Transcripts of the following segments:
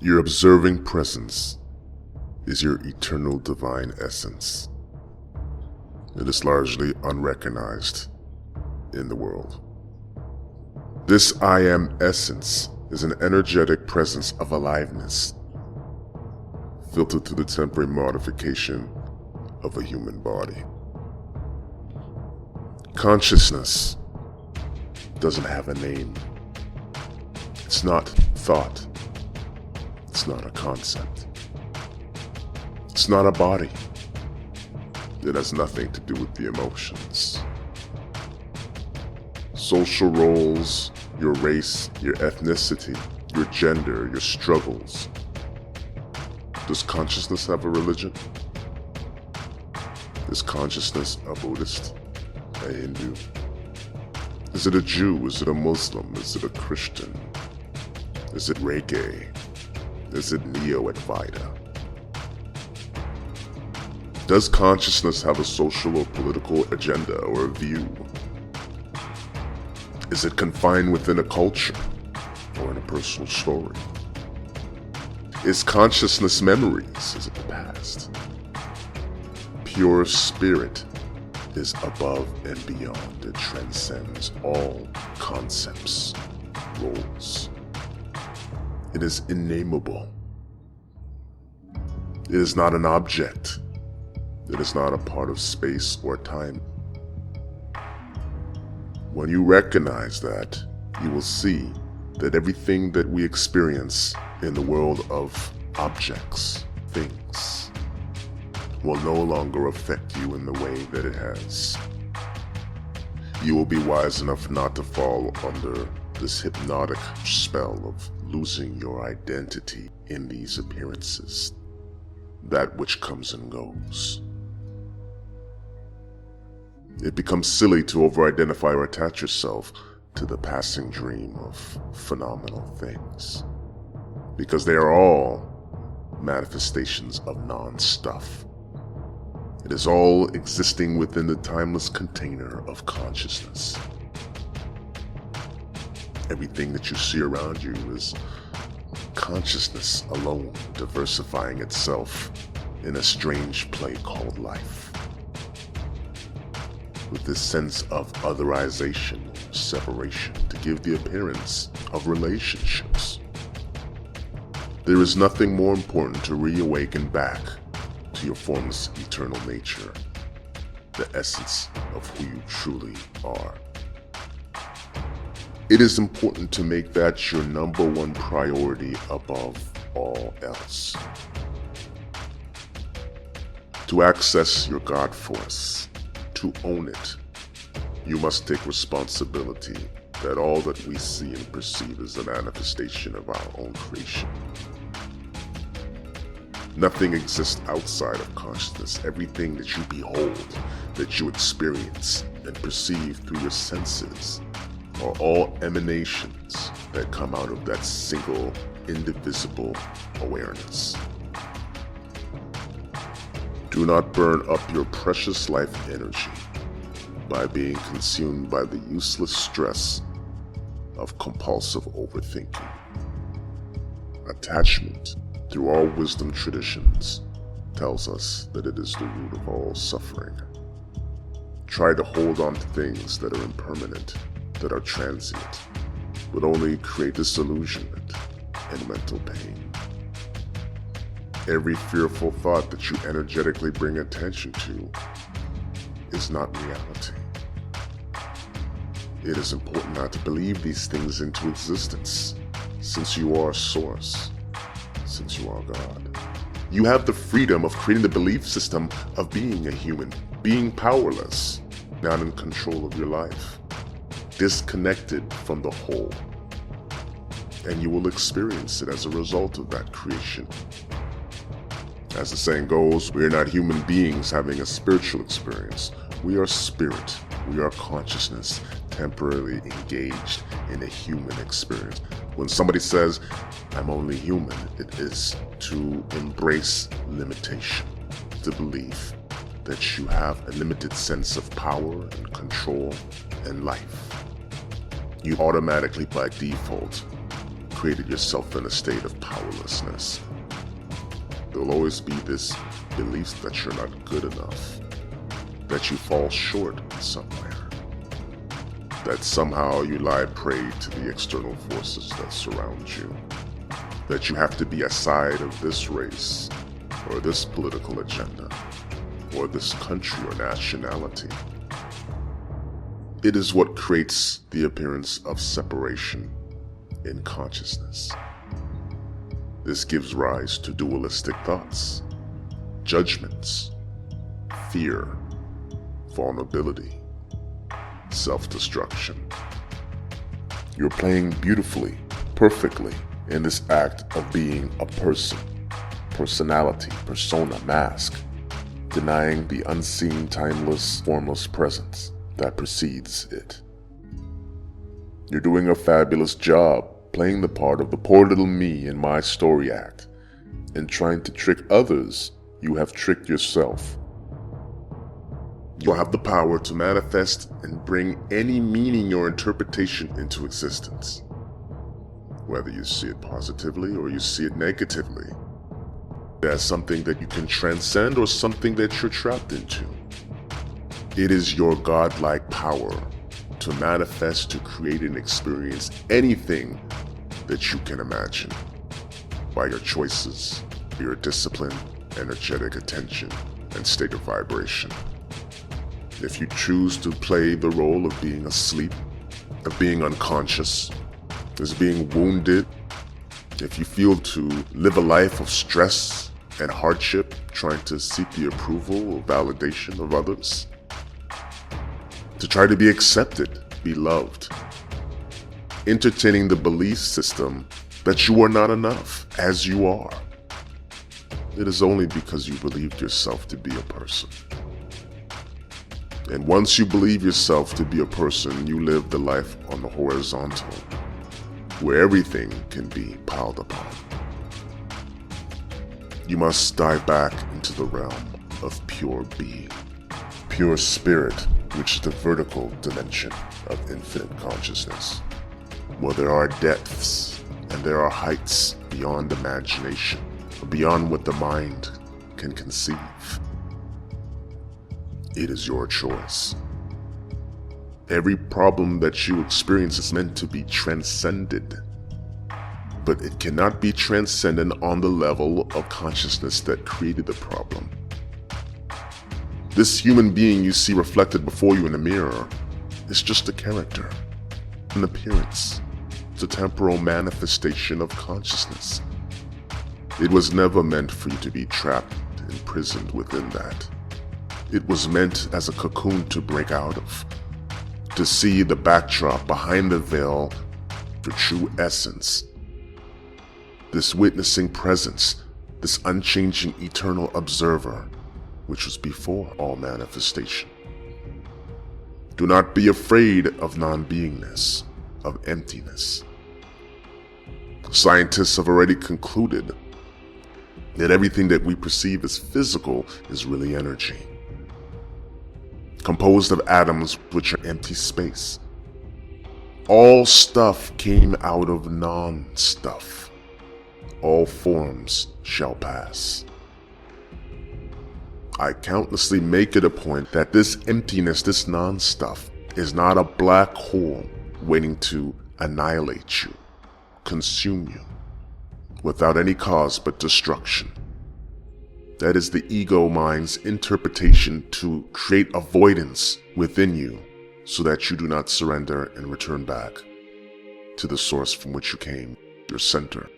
Your observing presence is your eternal divine essence. It is largely unrecognized in the world. This I am essence is an energetic presence of aliveness, filtered through the temporary modification of a human body. Consciousness doesn't have a name. It's not thought. It's not a concept. It's not a body. It has nothing to do with the emotions. Social roles, your race, your ethnicity, your gender, your struggles. Does consciousness have a religion? Is consciousness a Buddhist? A Hindu? Is it a Jew? Is it a Muslim? Is it a Christian? Is it reggae? Is it Neo-Advaita? Does consciousness have a social or political agenda or a view? Is it confined within a culture or in a personal story? Is consciousness memories? Is it the past? Pure spirit is above and beyond. It transcends all concepts, roles. It is innameable. It is not an object. It is not a part of space or time. When you recognize that, you will see that everything that we experience in the world of objects, things, will no longer affect you in the way that it has. You will be wise enough not to fall under this hypnotic spell of losing your identity in these appearances, that which comes and goes. It becomes silly to over-identify or attach yourself to the passing dream of phenomenal things, because they are all manifestations of non-stuff. It is all existing within the timeless container of consciousness. Everything that you see around you is consciousness alone, diversifying itself in a strange play called life. With this sense of otherization, separation, to give the appearance of relationships. There is nothing more important to reawaken back to your formless eternal nature, the essence of who you truly are. It is important to make that your number one priority above all else. To access your God force, to own it, you must take responsibility that all that we see and perceive is a manifestation of our own creation. Nothing exists outside of consciousness. Everything that you behold, that you experience and perceive through your senses, are all emanations that come out of that single, indivisible awareness. Do not burn up your precious life energy by being consumed by the useless stress of compulsive overthinking. Attachment, through all wisdom traditions, tells us that it is the root of all suffering. Try to hold on to things that are impermanent, that are transient, but only create disillusionment and mental pain. Every fearful thought that you energetically bring attention to is not reality. It is important not to believe these things into existence, since you are source, since you are God. You have the freedom of creating the belief system of being a human, being powerless, not in control of your life, disconnected from the whole. And you will experience it as a result of that creation. As the saying goes, we are not human beings having a spiritual experience. We are spirit. We are consciousness, temporarily engaged in a human experience. When somebody says, I'm only human, it is to embrace limitation, to believe that you have a limited sense of power and control and life. You automatically, by default, created yourself in a state of powerlessness. There'll always be this belief that you're not good enough, that you fall short somewhere, that somehow you lie prey to the external forces that surround you, that you have to be a side of this race, or this political agenda, or this country or nationality. It is what creates the appearance of separation in consciousness. This gives rise to dualistic thoughts, judgments, fear, vulnerability, self-destruction. You're playing beautifully, perfectly in this act of being a person, personality, persona, mask, denying the unseen, timeless, formless presence that precedes it. You're doing a fabulous job playing the part of the poor little me in my story act, and trying to trick others. You have tricked yourself. You have the power to manifest and bring any meaning or interpretation into existence, whether you see it positively or you see it negatively, as something that you can transcend or something that you're trapped into. It is your godlike power to manifest, to create and experience anything that you can imagine by your choices, your discipline, energetic attention, and state of vibration. If you choose to play the role of being asleep, of being unconscious, as being wounded, if you feel to live a life of stress and hardship, trying to seek the approval or validation of others, to try to be accepted, be loved, entertaining the belief system that you are not enough as you are, it is only because you believed yourself to be a person. And once you believe yourself to be a person, you live the life on the horizontal, where everything can be piled upon. You must dive back into the realm of pure being, pure spirit, which is the vertical dimension of infinite consciousness, where there are depths and there are heights beyond imagination, beyond what the mind can conceive. It is your choice. Every problem that you experience is meant to be transcended, but it cannot be transcended on the level of consciousness that created the problem. This human being you see reflected before you in the mirror is just a character, an appearance. It's a temporal manifestation of consciousness. It was never meant for you to be trapped, imprisoned within that. It was meant as a cocoon to break out of, to see the backdrop behind the veil, the true essence. This witnessing presence, this unchanging eternal observer, which was before all manifestation. Do not be afraid of non-beingness, of emptiness. Scientists have already concluded that everything that we perceive as physical is really energy, composed of atoms which are empty space. All stuff came out of non-stuff. All forms shall pass. I countlessly make it a point that this emptiness, this non-stuff, is not a black hole waiting to annihilate you, consume you, without any cause but destruction. That is the ego mind's interpretation to create avoidance within you so that you do not surrender and return back to the source from which you came, your center.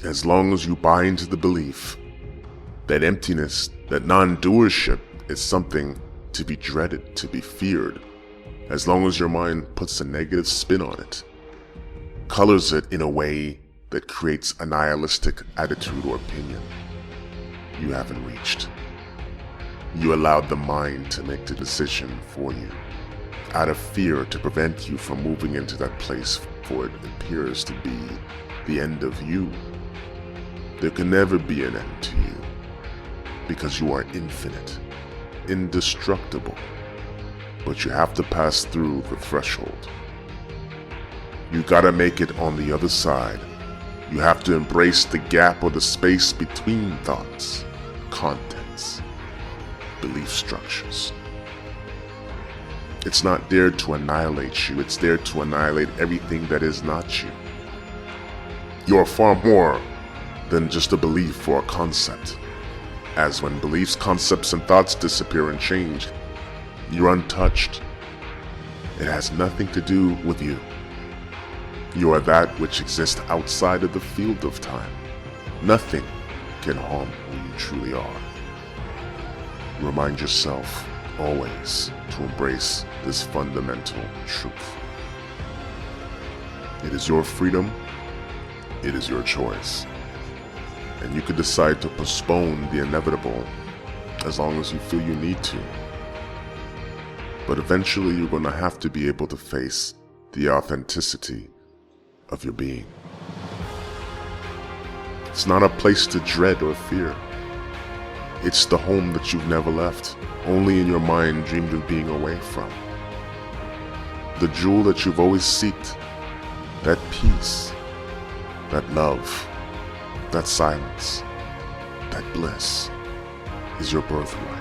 As long as you buy into the belief that emptiness, that non-doership is something to be dreaded, to be feared, as long as your mind puts a negative spin on it, colors it in a way that creates a nihilistic attitude or opinion, you haven't reached. You allowed the mind to make the decision for you, out of fear to prevent you from moving into that place, for it appears to be the end of you. There can never be an end to you, because you are infinite, indestructible, but you have to pass through the threshold. You gotta make it on the other side. You have to embrace the gap or the space between thoughts, contents, belief structures. It's not there to annihilate you, it's there to annihilate everything that is not you. You are far more than just a belief or a concept. As when beliefs, concepts, and thoughts disappear and change, you're untouched. It has nothing to do with you. You are that which exists outside of the field of time. Nothing can harm who you truly are. Remind yourself always to embrace this fundamental truth. It is your freedom, it is your choice. And you can decide to postpone the inevitable as long as you feel you need to. But eventually you're going to have to be able to face the authenticity of your being. It's not a place to dread or fear. It's the home that you've never left, only in your mind dreamed of being away from. The jewel that you've always sought, that peace, that love, that silence, that bliss is your birthright.